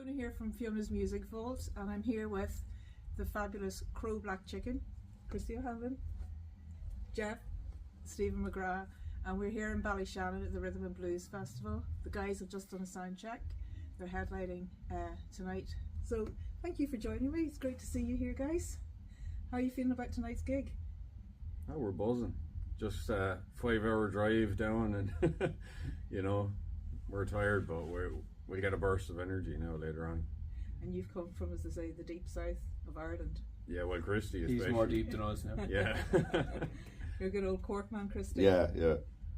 Fiona here from Fiona's Music Vault, and I'm here with the fabulous Crow Black Chicken, Christy O'Hanlon, Jeff, Stephen McGrath, and we're here in Ballyshannon at the Rhythm and Blues Festival. The guys have just done a sound check. They're headlining tonight. So thank you for joining me. It's great to see you here, guys. How are you feeling about tonight's gig? Oh, we're buzzing. Just a 5-hour drive down, and you know, we're tired, but we'll get a burst of energy now later on. And you've come from, as they say, the deep south of Ireland. Yeah, well, Christy is. He's more deep than us now. Yeah. You're a good old Cork man, Christy. Yeah.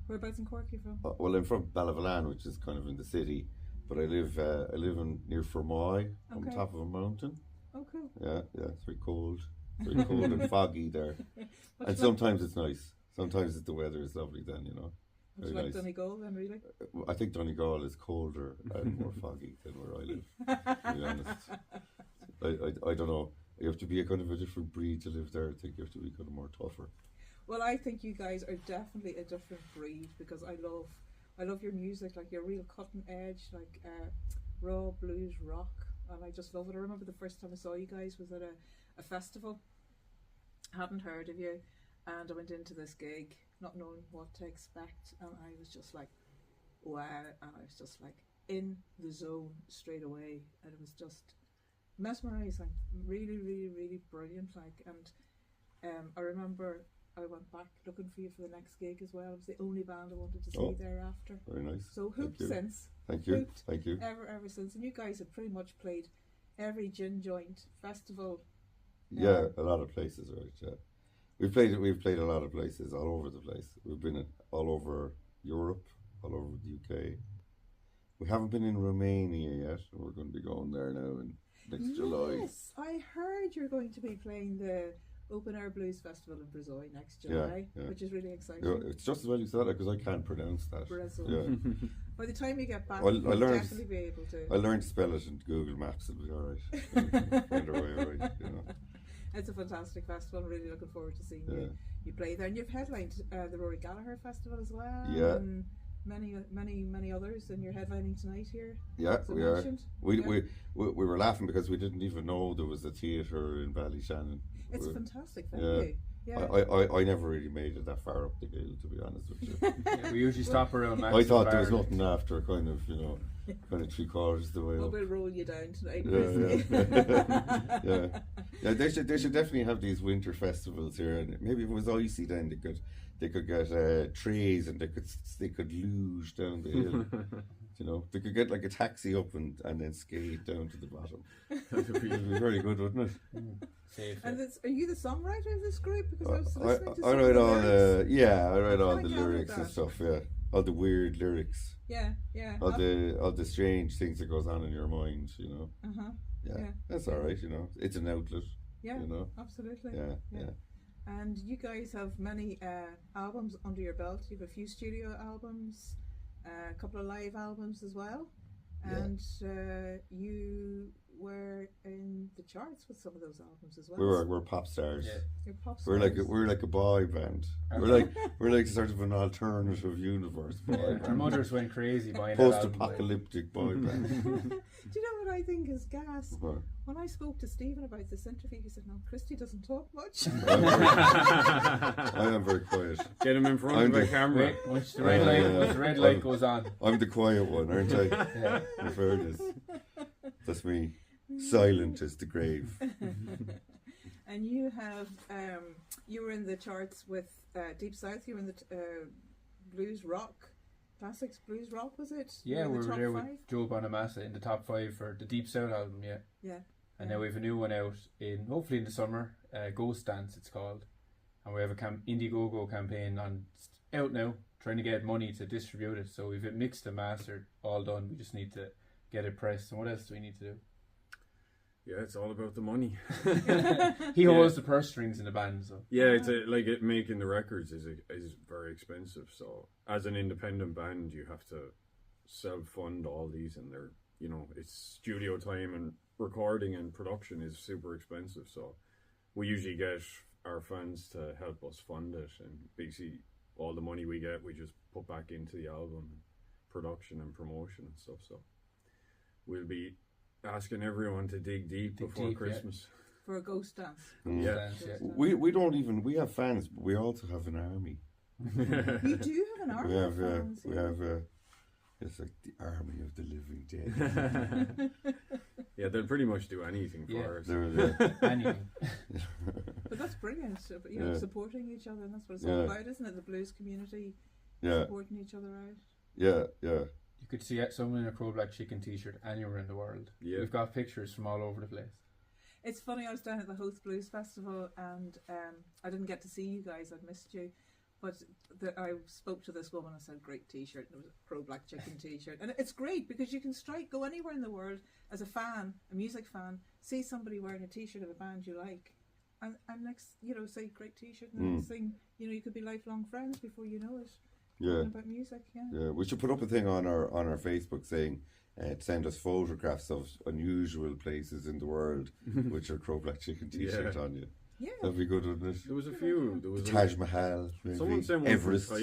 Whereabouts in Cork are you from? Well, I'm from Ballyshannon, which is kind of in the city, but I live near Fermoy, on top of a mountain. Oh, cool. Yeah, it's very cold and foggy there. And sometimes it's nice. Sometimes the weather is lovely then, you know. Would you like Donegal then, really? I think Donegal is colder and more foggy than where I live, to be honest. I don't know. You have to be a kind of a different breed to live there. I think you have to be kind of more tougher. Well, I think you guys are definitely a different breed, because I love your music, like you're real cutting edge, like raw blues rock, and I just love it. I remember the first time I saw you guys was at a festival. I hadn't heard of you, and I went into this gig not knowing what to expect, and I was just like, wow, and I was just like in the zone straight away, and it was just mesmerizing, really, really, really brilliant. Like, and I remember I went back looking for you for the next gig as well. It was the only band I wanted to see thereafter. Very nice. So hooped since. Thank you. Hooped Thank you. Ever since. And you guys have pretty much played every gin joint festival. Yeah, a lot of places, right? Yeah, we've played a lot of places all over the place. We've been all over Europe, all over the UK. We haven't been in Romania yet. We're going to be going there now in next July. Yes, I heard you're going to be playing the Open Air Blues Festival in Brazil next July, which is really exciting. Yeah, it's just as well you said that, because I can't pronounce that. Brazil. Yeah. By the time you get back, Well, you'll definitely be able to. I learned to spell it in Google Maps. It'll be all right. Find our way right, you know. It's a fantastic festival. I'm really looking forward to seeing you play there. And you've headlined the Rory Gallagher Festival as well. Yeah. And many others, and you're headlining tonight here. Yeah, we are. Mentioned. We were laughing because we didn't even know there was a theatre in Ballyshannon. It's a fantastic venue. Yeah. I never really made it that far up the hill, to be honest with you. Yeah, we usually stop around Max. I thought there was nothing after kind of 3/4 the way Well, up. we'll roll you down tonight. Yeah. They should definitely have these winter festivals here, and maybe if it was icy then they could get trays, and they could luge down the hill. You know, they could get like a taxi up and then skate down to the bottom. It'd be very good, wouldn't it? Safe. And are you the songwriter of this group? Because I was listening to I write all I the lyrics and stuff. Yeah, all the weird lyrics. Yeah. All the strange things that goes on in your mind. You know. Yeah, that's all right. You know, it's an outlet. Yeah. You know. Absolutely. Yeah. And you guys have many albums under your belt. You have a few studio albums, a couple of live albums as well, and you were in the charts with some of those albums as well. We're pop stars. Yeah. You're pop stars. We're like a boy band. We're like sort of an alternative universe boy band. Our mothers went crazy buying Post-apocalyptic boy band. Do you know what I think is gas? What? When I spoke to Stephen about this interview, he said, "No, Christy doesn't talk much." I am very quiet. Get him in front of the camera. Once the red light goes on. I'm the quiet one, aren't I? Yeah. In fairness. That's me. Silent as the grave. And you have, you were in the charts with Deep South. You were in the blues rock, classics blues rock, was it? Yeah, we were there 5? with Joe Bonamassa in the top 5 for the Deep South album. Yeah. And now we have a new one out hopefully in the summer. Ghost Dance, it's called, and we have a Indiegogo campaign out now, trying to get money to distribute it. So we've it mixed and mastered, all done. We just need to get it pressed. And what else do we need to do? Yeah, it's all about the money. He holds the purse strings in the band, so it's making the records is very expensive. So as an independent band, you have to self-fund all these, and they're it's studio time and recording and production is super expensive. So we usually get our fans to help us fund it, and basically all the money we get, we just put back into the album, production and promotion and stuff. So we'll be asking everyone to dig deep before Christmas. For a ghost dance. We have fans, but we also have an army. You do have an army of fans. We have it's like the army of the living dead. Yeah, they'll pretty much do anything for us. Anything. But that's brilliant. Supporting each other, and that's what it's all about, isn't it? The blues community supporting each other out. Yeah. You could see someone in a Pro Black Chicken t-shirt anywhere in the world. Yeah. We've got pictures from all over the place. It's funny, I was down at the Host Blues Festival and I didn't get to see you guys, I'd missed you. But I spoke to this woman and said, great t-shirt, and it was a Pro Black Chicken t-shirt. And it's great because you can go anywhere in the world as a fan, a music fan, see somebody wearing a t-shirt of a band you like, and next, say great t-shirt, and then next thing, you could be lifelong friends before you know it. Yeah. About music, yeah. We should put up a thing on our Facebook saying send us photographs of unusual places in the world which are Crow Black Chicken t-shirt on you. Yeah, that'd be good, wouldn't it? There was a few. There was Taj Mahal, maybe. Someone sent one Everest. A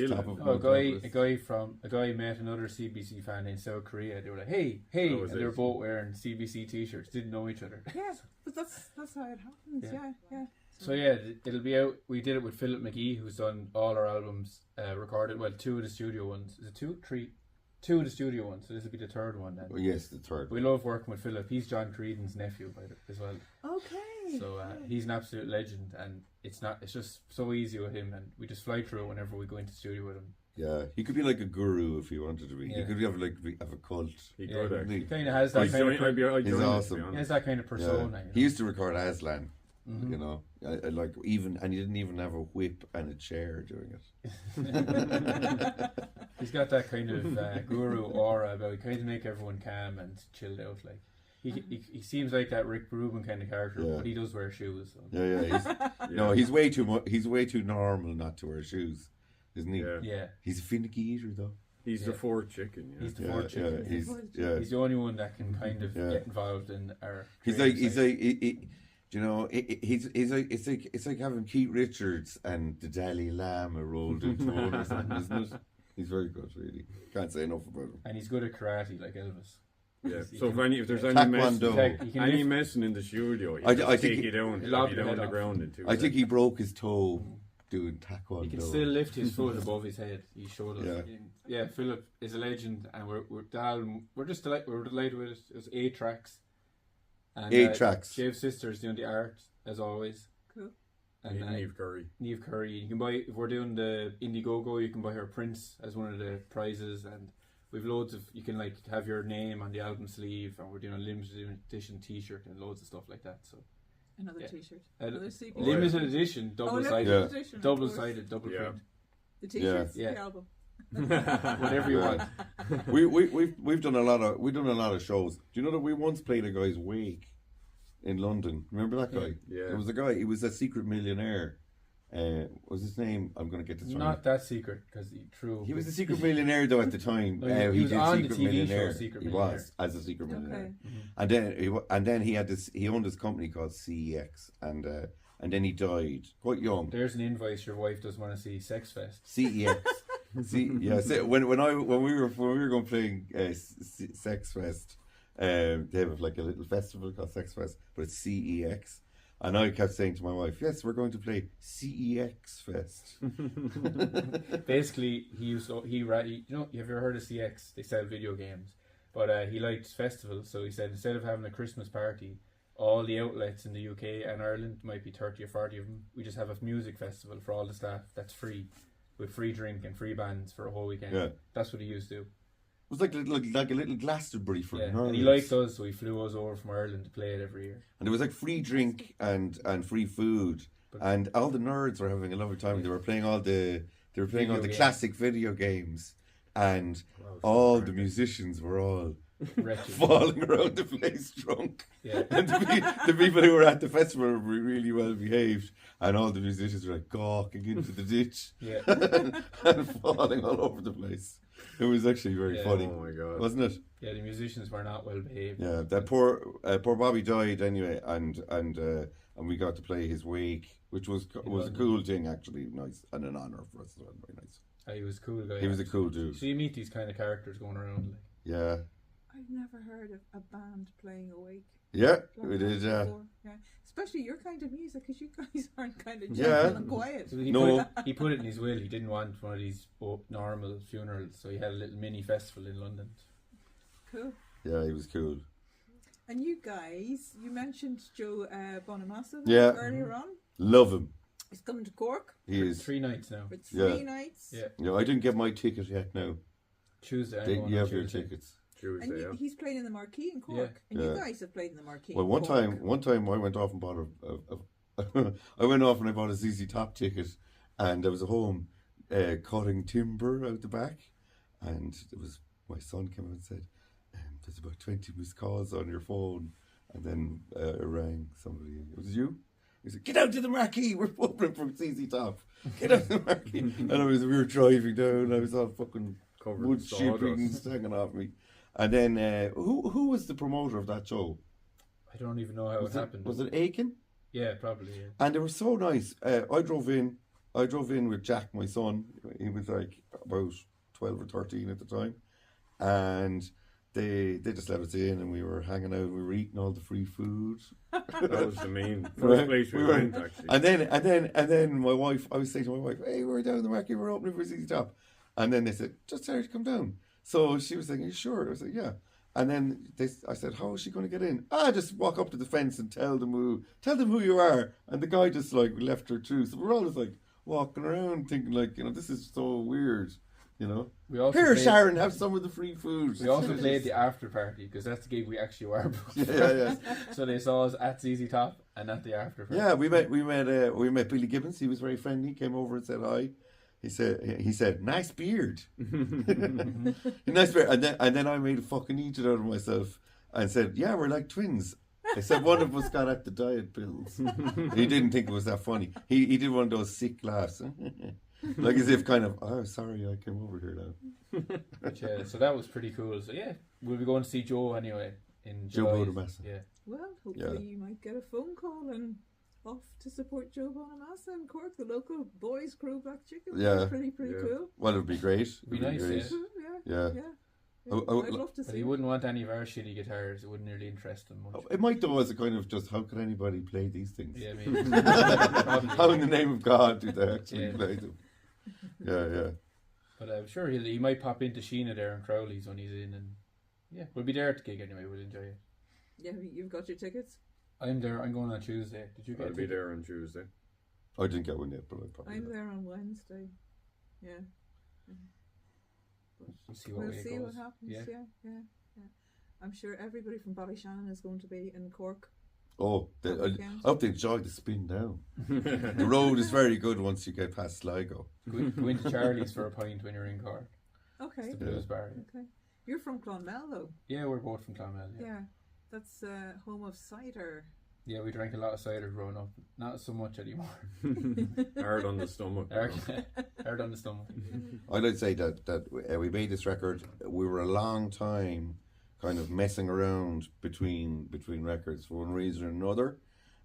guy met another CBC fan in South Korea. They were like, "Hey," and they were both wearing CBC t-shirts. Didn't know each other. Yeah, but that's how it happens. Yeah. So it'll be out. We did it with Philip McGee, who's done all our albums, recorded. Well, 2 of the studio ones. Is it 2, 3? 2 of the studio ones. So this will be the 3rd one then. Oh, yes, the 3rd. We love working with Philip. He's John Creedon's nephew, as well. Okay. So he's an absolute legend, and it's just so easy with him, and we just fly through it whenever we go into the studio with him. Yeah, he could be like a guru if he wanted to be. He could have a cult. He kind of has that kind of. He's awesome. He has that kind of persona. He used to record Aslan. And he didn't even have a whip and a chair doing it. He's got that kind of guru aura about. He kind of make everyone calm and chilled out. Like he seems like that Rick Rubin kind of character, but he does wear shoes. So. No, he's way too normal not to wear shoes, isn't he? Yeah. He's a finicky eater though. He's the fourth chicken. He's the fourth chicken. He's the only one that can kind of get involved in our. He's like having Keith Richards and the Dalai Lama rolled into one or something, isn't it? He's very good, really. Can't say enough about him. And he's good at karate, like Elvis. Yeah. So if there's any messing in the studio, I think he down. He'll be down on the ground in 2 seconds. I think he broke his toe doing taekwondo. He can still lift his foot above his head. He showed us. Yeah, Philip is a legend, and we're just delighted. We're delighted with it. It was 8 tracks. And, 8 tracks. Jave Sisters doing the art as always. Cool. And Niamh Curry. Niamh Curry. You can buy, if we're doing the Indiegogo, you can buy her prints as one of the prizes, and we've loads of. You can have your name on the album sleeve, and we're doing a limited edition T-shirt and loads of stuff like that. So another T-shirt, another CBC. Limited edition, double-sided, double-sided, double print. The T-shirts, the album. Whatever you want. We've done a lot of shows. Do you know that we once played a guy's wake in London? Remember that guy? Yeah. There was a guy. He was a secret millionaire. What was his name? I'm going to get this wrong. Not that secret because he was a secret millionaire though at the time. He was on the TV Millionaire. show Secret He Millionaire. was as a secret millionaire, Mm-hmm. and then he had this. He owned this company called CEX, and then he died quite young. There's an invoice your wife does want to see. Sex Fest. CEX. When we were going playing Sex Fest, they have like a little festival called Sex Fest, but it's CEX. And I kept saying to my wife, "Yes, we're going to play CEX Fest." Basically, you have ever heard of CX? They sell video games, but he liked festivals, so he said instead of having a Christmas party, all the outlets in the UK and Ireland, might be 30 or 40 of them, we just have a music festival for all the staff that's free, with free drink and free bands for a whole weekend. Yeah. That's what he used to do. It was like a little Glastonbury for nerds. And he liked us, so he flew us over from Ireland to play it every year. And there was like free drink and free food, and all the nerds were having a lovely time. Yeah. They were playing all the classic video games, and all the musicians were all falling around the place drunk. Yeah. And the people who were at the festival were really well behaved, and all the musicians were like gawking into the ditch, and falling all over the place. It was actually very funny. Oh my god, wasn't it? Yeah, the musicians were not well behaved. Yeah, that poor Bobby died anyway, and we got to play his wake, which was a cool thing actually, nice and an honour for us. Very nice. He was a cool guy. He was a cool dude. So you meet these kind of characters going around. Yeah. I've never heard of a band playing Awake. Yeah, like we did. that before. Yeah, especially your kind of music, because you guys aren't kind of Yeah. gentle and quiet. So No. he put it in his will. He didn't want one of these normal funerals, so he had a little mini festival in London. Cool. Yeah, he was cool. And you guys, you mentioned Joe Bonamassa Yeah. earlier on. Love him. He's coming to Cork He is. 3 nights now. for 3 Yeah. nights. Yeah. Yeah, I didn't get my ticket yet. Now Tuesday. I'm they, going you on have your Tuesday. tickets. And Tuesday, yeah. he's playing in the Marquee in Cork. Yeah. And Yeah. you guys have played in the Marquee Well, in one Cork. time I went off and bought I went off and I bought a ZZ Top ticket, and there was a home cutting timber out the back, and there was my son came out and said, "There's about 20 missed calls on your phone," and then I rang somebody. It was you. He said, "Get out to the Marquee. We're opening from ZZ Top. Get out to the Marquee." And we were driving down. I was all fucking Covered wood in chippings sawdust. hanging off me. And then who was the promoter of that show? I don't even know how it happened. Was it Aiken? Yeah, probably. Yeah. And they were so nice. I drove in with Jack, my son. He was like about 12 or 13 at the time. And they just let us in, and we were hanging out. We were eating all the free food. That was the main Right. first place we We were- went, actually. And then my wife, I was saying to my wife, "Hey, we're down the Marquee, we're opening for ZZ Top." And then they said, "Just tell her to come down." So she was saying, "Are you sure?" I was like, "Yeah." And then I said, "How is she going to get in?" Just walk up to the fence and tell them who you are. And the guy just like left her through. So we're all just like walking around thinking like, this is so weird, We also Here, played, Sharon, have some of the free food. We also played the after party because that's the gig we actually were booked. Yeah. So they saw us at ZZ Top and at the after party. Yeah, we met Billy Gibbons. He was very friendly. Came over and said hi. He said, "Nice beard." Nice beard. And then I made a fucking idiot out of myself and said, "Yeah, we're like twins." I said one of us got at the diet pills. He didn't think it was that funny. He did one of those sick laughs. Like as if kind of, "Oh, sorry, I came over here now." But yeah, so that was pretty cool. So yeah, we'll be going to see Joe anyway in Joe July. Bonamassa. Yeah. Well, hopefully you might get a phone call and off to support Joe Bonamassa in Cork, the local boys crew Black Chicken. Yeah. Pretty Yeah. cool. Well, it'd be great. It'd be nice, great. Yeah. Yeah. Yeah. Oh, I'd love to But see he it. wouldn't want any of our shitty guitars. It wouldn't really interest him much. It might though as a kind of just how could anybody play these things? Yeah, maybe. How in the name of God do they actually Yeah. play them? Yeah. But I'm sure he might pop into Sheena there in Crowley's when he's in, and yeah, we'll be there at the gig anyway. We'll enjoy it. Yeah, you've got your tickets? I'm there. I'm going on Tuesday. Did you get? I'll a be ticket? there on Tuesday. I didn't get one yet, but I probably I'm will. there on Wednesday. Yeah. We'll see what We'll way it see goes. what happens. Yeah. Yeah. I'm sure everybody from Ballyshannon is going to be in Cork. Oh, that I weekend. hope they enjoyed the spin down. The road is very good once you get past Sligo. Go into Charlie's for a pint when you're in Cork. Okay. It's the blues bar. Okay. You're from Clonmel, though. Yeah, we're both from Clonmel. Yeah. Yeah. That's home of cider. Yeah, we drank a lot of cider growing up. Not so much anymore. Hard on the stomach. Hard on the stomach. I'd like to say that we made this record. We were a long time kind of messing around between records for one reason or another,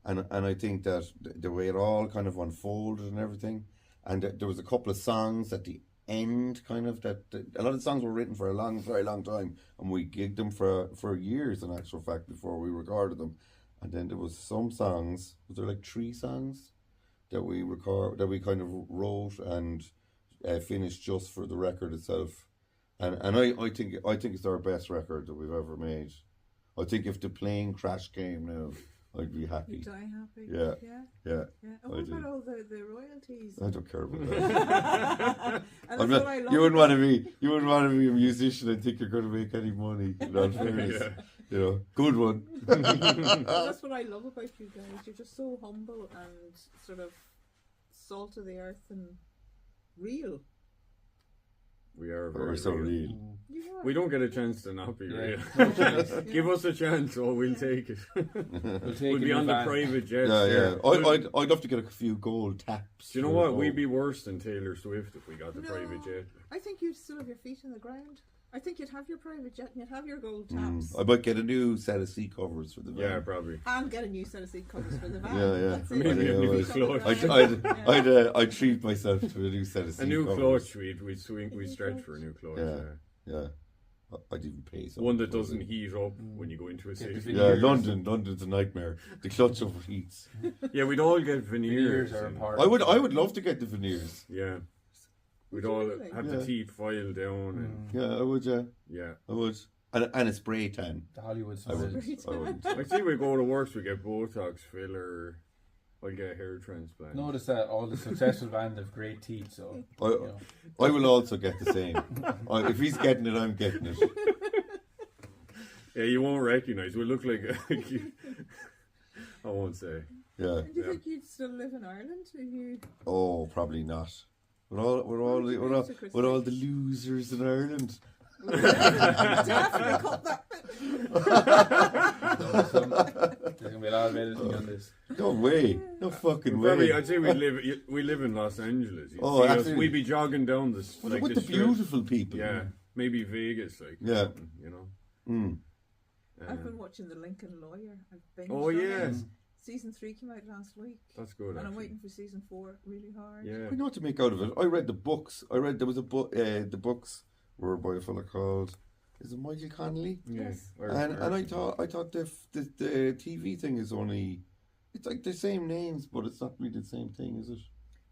and I think that the way it all kind of unfolded and everything, and there was a couple of songs at the end, kind of that a lot of songs were written for a very long time, and we gigged them for years in actual fact before we recorded them, and then there was some songs. Was there like 3 songs that we kind of wrote and finished just for the record itself. And I think it's our best record that we've ever made. I think if the plane crash came now, I'd be happy. You die happy. Yeah. Yeah. And I what do. about all the royalties? I don't care about that. And that's what I love. You wouldn't want to be a musician and think you're going to make any money. In fairness, good one. Well, that's what I love about you guys. You're just so humble and sort of salt of the earth and real. We are We're very so real. real. You are. We don't get a chance to not be Yeah. real. No chance. Give us a chance, or we'll take it. We'll take We'll it be in on the van. private jets. Yeah. there. I'd love to get a few gold taps. Do you know what? We'd be worse than Taylor Swift if we got the No. private jet. I think you'd still have your feet on the ground. I think you'd have your private jet and you'd have your gold taps. I might get a new set of seat covers for the van. Yeah, probably. And get a new set of seat covers for the van. Yeah. That's it. Maybe a new Feet on the clutch. ground. I'd treat myself to a new set of seat A new covers. clutch. We'd stretch for a new clutch. Yeah. I'd even pay something. One that doesn't heat up when you go into a city. Yeah, London's a nightmare. The clutch overheats. Yeah, we'd all get veneers. are and- important. I would love to get the veneers. Yeah. We'd Would you all really? have Yeah. the teeth filed down and Yeah, I would. Yeah, yeah. I would. And a spray tan. The Hollywood I would. smells. I would. I see we go to works, we get Botox filler, I'll get a hair transplant. Notice that all the successful band have great teeth, so I, you know. I will also get the same. If he's getting it, I'm getting it. Yeah, you won't recognise. We look like I won't say. Yeah. And do you think you'd still live in Ireland if you? Oh, probably not. With all the losers in Ireland. Definitely cut that bit. There's gonna be a lot of editing on this. No way. No fucking way. Probably, I'd say we live in Los Angeles. You'd Oh, see us, absolutely. we'd be jogging down this With like the strip. beautiful people. Yeah, maybe Vegas, like Yeah. something, you know. Mm. I've been watching The Lincoln Lawyer. I've binged Oh, on yeah. it. Season 3 came out last week, That's good. and I'm actually. waiting for season 4 really hard. Yeah. I know what to make out of it. I read the books. There was a book. The books were by a fella called, is it Michael Connolly? Yeah. Yes. And I thought the TV thing is only, it's like the same names, but it's not really the same thing, is it?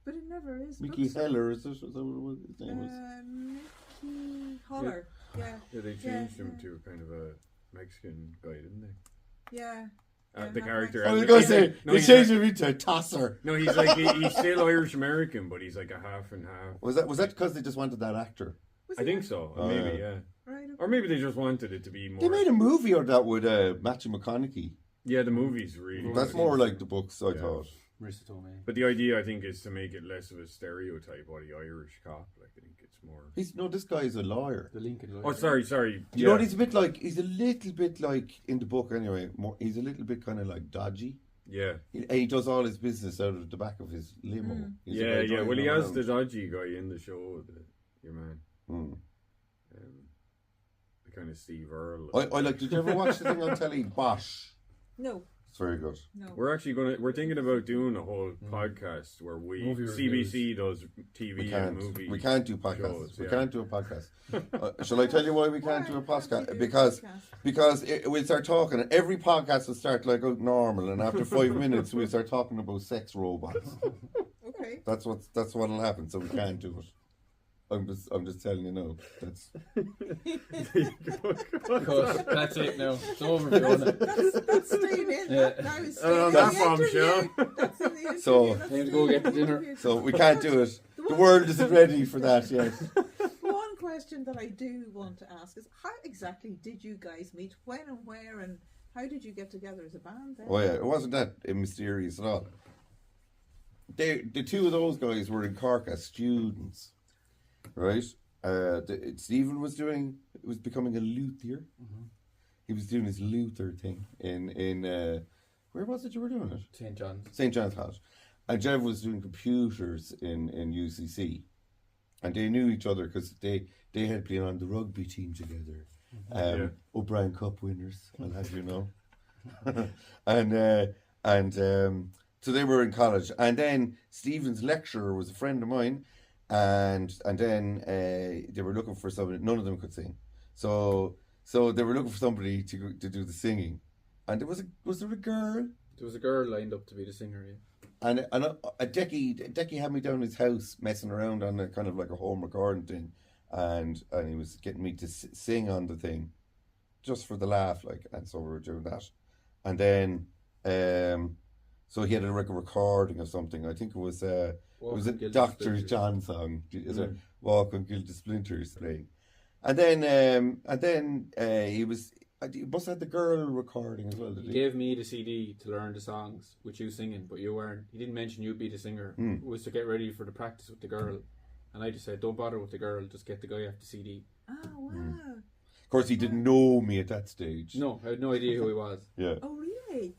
But it never is. Mickey Books are- Heller, is it? Is that what his name was? Mickey Holler. Yeah. Yeah, they Yeah, changed him yeah. to kind of a Mexican guy, didn't they? Yeah. Yeah, The not character. I was and- going to say, no, they he's changed like- him into a tosser. No, he's like he's still Irish American, but he's like a half and half. Was that because they just wanted that actor? Was I it think that? so. Oh, Maybe, yeah. yeah. Right. Okay. Or maybe they just wanted it to be more. They made a movie of that with Matthew McConaughey. Yeah, the movie's really. That's good. more like the books, I Yeah. thought. Marissa Tomei. But the idea, I think, is to make it less of a stereotype of the Irish cop. Like, I think it's more. This guy is a lawyer. The Lincoln Lawyer. Oh, sorry. Do you know what he's a bit like? He's a little bit like, in the book anyway, he's a little bit kind of like dodgy. Yeah. He does all his business out of the back of his limo. Mm. He's a Yeah, guy yeah. Well, he driving has the around. dodgy guy in the show, your man. Mm. The kind of Steve Earle. I like, did you ever watch the thing on telly, Bosch? No. It's very good. No. We're thinking about doing a whole podcast where Movie CBC does TV We and movie. can't do podcasts. shows, We yeah. can't do a podcast. Shall I tell you why we can't do a Why can't podcast? we do a Because podcast? we'll start talking, and every podcast will start like out normal, and after 5 minutes we'll start talking about sex robots. Okay. That's what'll happen. So we can't do it. I'm just telling you now. That's Cut. That's it now. It's over, Fiona. That's staying in. Yeah. That is On staying that in the bombshell. interview. That's in the interview. So- That's Time to staying go in get the the dinner. interview. so we can't do it. The world isn't ready for that yet. One question that I do want to ask is, how exactly did you guys meet? When and where, and how did you get together as a band then? Oh yeah, it wasn't that mysterious at all. The two of those guys were in Cork as students, right? Stephen was becoming a luthier. Mm-hmm. He was doing his Luther thing in where was it you were doing it? St. John's. St. John's College. And Jeff was doing computers in UCC. And they knew each other because they had been on the rugby team together. Yeah. O'Brien Cup winners, I'll have you know. and so they were in college. And then Stephen's lecturer was a friend of mine. And then they were looking for somebody. None of them could sing. So they were looking for somebody to do the singing. And was there a girl? There was a girl lined up to be the singer, yeah. And Decky had me down his house messing around on a kind of like a home recording thing, and he was getting me to sing on the thing, just for the laugh, like, and so we were doing that, and then so he had a recording of something. I think it was a Dr. John song. Is it Walk on Gilded Splinters playing, and then he must have had the girl recording as well. Did He gave me the CD to learn the songs with you singing, but you weren't. He didn't mention you'd be the singer. It was to get ready for the practice with the girl. And I just said, don't bother with the girl, just get the guy off the CD. Oh, wow. Of course, he didn't know me at that stage. No, I had no idea who he was. Yeah. Oh, really?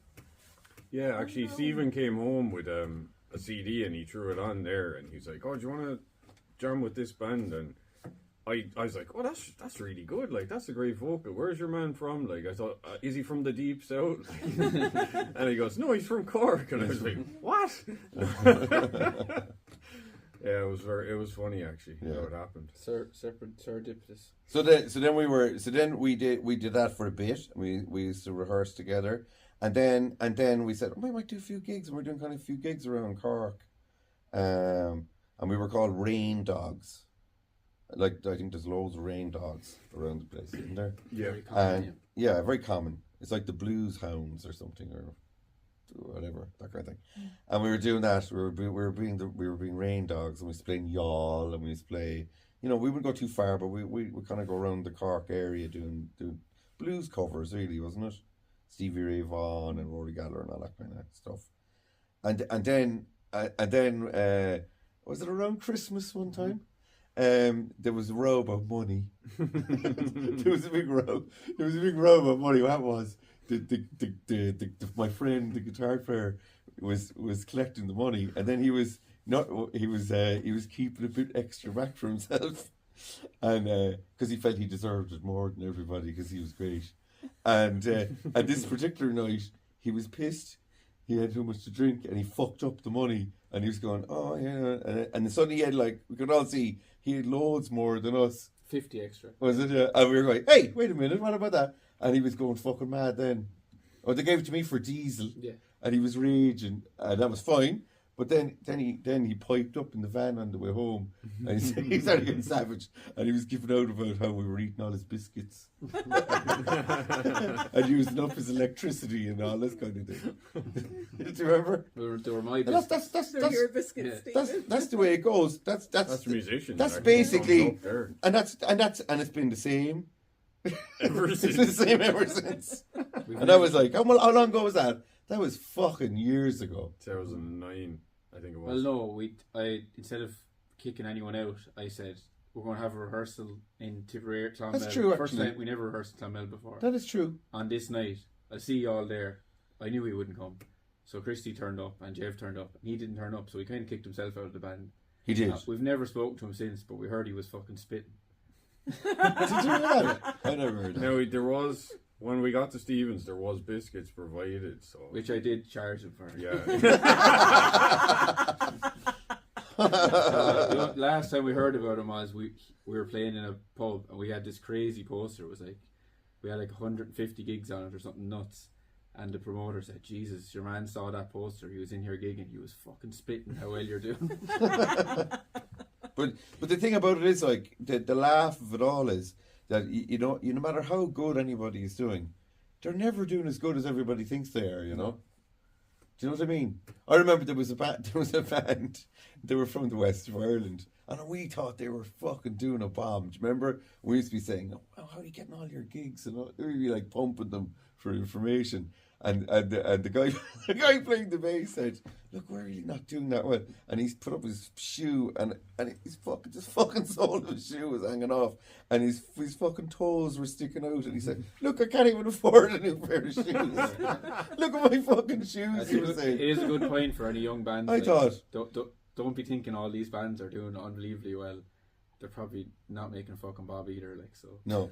Yeah, actually, Stephen came home with a CD and he threw it on there, and he's like, "Oh, do you want to jam with this band?" And I was like, "Oh, that's really good. Like, that's a great vocal. Where's your man from?" Like, I thought, "Is he from the deep south?" And he goes, "No, he's from Cork." And I was like, "What?" Yeah, it was funny actually. Yeah. How it happened. Serendipitous. So then we did that for a bit. We used to rehearse together, and then we said, we might do a few gigs, and we're doing kind of a few gigs around Cork, and we were called Rain Dogs. Like, I think there's loads of rain dogs around the place, isn't there? Yeah. Very common, Yeah, very common. It's like the Blues Hounds or something, or whatever, that kind of thing. And we were doing that. We were being rain dogs, and we was playing yawl, and we was play. We wouldn't go too far, but we kind of go around the Cork area doing blues covers, really, wasn't it? Stevie Ray Vaughan and Rory Gallagher and all that kind of stuff. And then was it around Christmas one time? There was a row about money. There was a big row about money. What was my friend, the guitar player, was collecting the money, and then he was keeping a bit extra back for himself, and because he felt he deserved it more than everybody because he was great, and this particular night he was pissed. He had too much to drink and he fucked up the money, and he was going, oh yeah, and suddenly he had, like, we could all see he had loads more than us. 50 extra. Was it? Yeah. And we were going, hey, wait a minute, what about that? And he was going fucking mad then. Oh, they gave it to me for diesel. Yeah. And he was raging, and that was fine. But then he piped up in the van on the way home, and he started getting savage, and he was giving out about how we were eating all his biscuits and using up his electricity and all this kind of thing. Do you remember? They were my biscuits. That's your biscuits, Stephen. that's the way it goes. That's musicians. That's actually basically, comes up and it's been the same. ever It's since. been the same ever since. And I was like, how long ago was that? That was fucking years ago. 2009, I think it Well, was. no, I instead of kicking anyone out, I said we're going to have a rehearsal in Tipperary. That's true, First actually. time we never rehearsed in Clonmel before. That is true. On this night, I'll see you all there. I knew he wouldn't come, so Christy turned up and Jeff turned up, and he didn't turn up, so he kind of kicked himself out of the band. He did. We've never spoken to him since, but we heard he was fucking spitting. Did you hear that? I never heard that. No, there was, when we got to Stevens, there was biscuits provided, so. Which I did charge him for. Yeah. Last time we heard about him was we were playing in a pub, and we had this crazy poster. It was like, we had like 150 gigs on it or something nuts. And the promoter said, Jesus, your man saw that poster. He was in here gigging. He was fucking spitting how well you're doing. But the thing about it is, like, the laugh of it all is that no matter how good anybody is doing, they're never doing as good as everybody thinks they are. You know. Do you know what I mean? I remember there was a band. They were from the west of Ireland, and we thought they were fucking doing a bomb. Do you remember? We used to be saying, "Oh, how are you getting all your gigs?" And we'd be like pumping them for information. And the guy playing the bass said, "Look, we're really not doing that well." And he's put up his shoe, and his fucking sole of his shoe was hanging off, and his fucking toes were sticking out. And he said, "Look, I can't even afford a new pair of shoes. Look at my fucking shoes." He was saying. It is a good point for any young bands. I thought. Don't be thinking all these bands are doing unbelievably well. They're probably not making a fucking bob either. Like, so. No.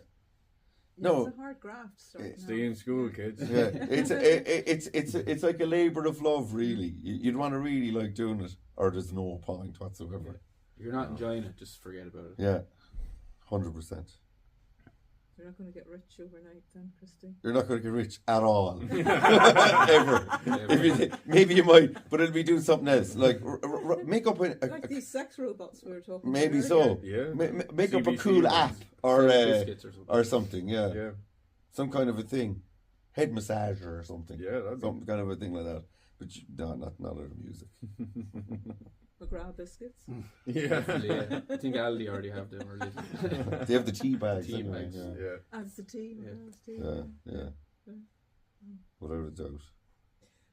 Yeah, No. it's a hard graft. Stay in school, kids. Yeah, it's like a labour of love, really. You'd want to really like doing it, or there's no point whatsoever. If you're not enjoying it, just forget about it. Yeah, 100%. You're not going to get rich overnight, then, Christy. You're not going to get rich at all, ever. Maybe you might, but it'll be doing something else, like make up like these sex robots we were talking maybe about. so. Yeah. Make up a CBC cool ones. app or Biscuits or something. Yeah. Yeah. Some kind of a thing, head massager or something. Yeah, that'd be... Some kind of a thing like that. But no, not out of music. McGrath biscuits. Yeah. Definitely, yeah. I think Aldi already have them. Or They have the tea bags. Tea anyway, bags. Yeah. Adds the tea. Yeah. Adds tea. Yeah. Without a doubt.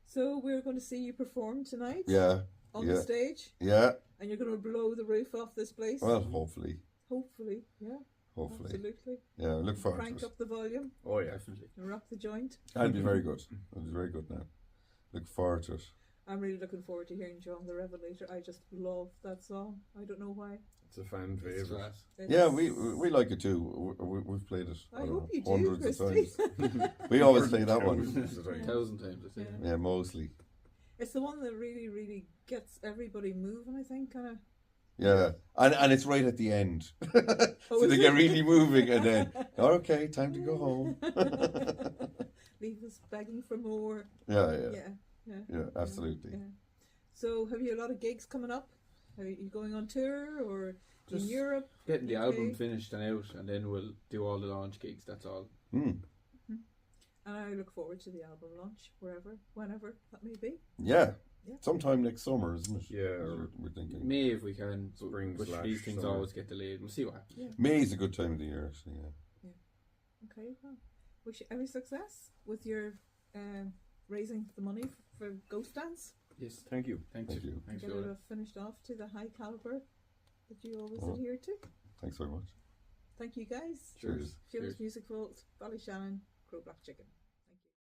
So we're going to see you perform tonight. Yeah. On the stage. Yeah. And you're going to blow the roof off this place. Well, hopefully. Hopefully, yeah. Hopefully. Absolutely. Yeah, look forward Crank to it. up the volume. Oh, yeah. Definitely. And rock the joint. That'll be very good. It'll be very good now. Look forward to it. I'm really looking forward to hearing John the Revelator. I just love that song. I don't know why. It's a fan favourite. Yeah, we like it too. We've played it. I hope you do, hundreds of Christy. times. We always play that one. 1,000 times, I think. Yeah, mostly. It's the one that really, really gets everybody moving, I think. Kind of Yeah, and it's right at the end, so they get really moving, and then okay, time to go home. Leave us begging for more. Yeah, absolutely. Yeah. So, have you a lot of gigs coming up? Are you going on tour or Just in Europe? Getting the album finished and out, and then we'll do all the launch gigs. That's all. And I look forward to the album launch, whenever that may be. Yeah. Sometime next summer, isn't it? Yeah, we're thinking May if we can. Spring But slash these things summer. always get delayed. We'll see what happens. Yeah. May is a good time of the year. So Okay. Well, wish you every success with your raising the money for Ghost Dance. Yes. Thank you. Thanks. Thank you. Thanks, Get Yoda. it finished off to the high caliber that you always Oh. adhere to. Thanks very much. Thank you guys. Cheers. Fearless Music Vault, Ballyshannon, Crow Black Chicken.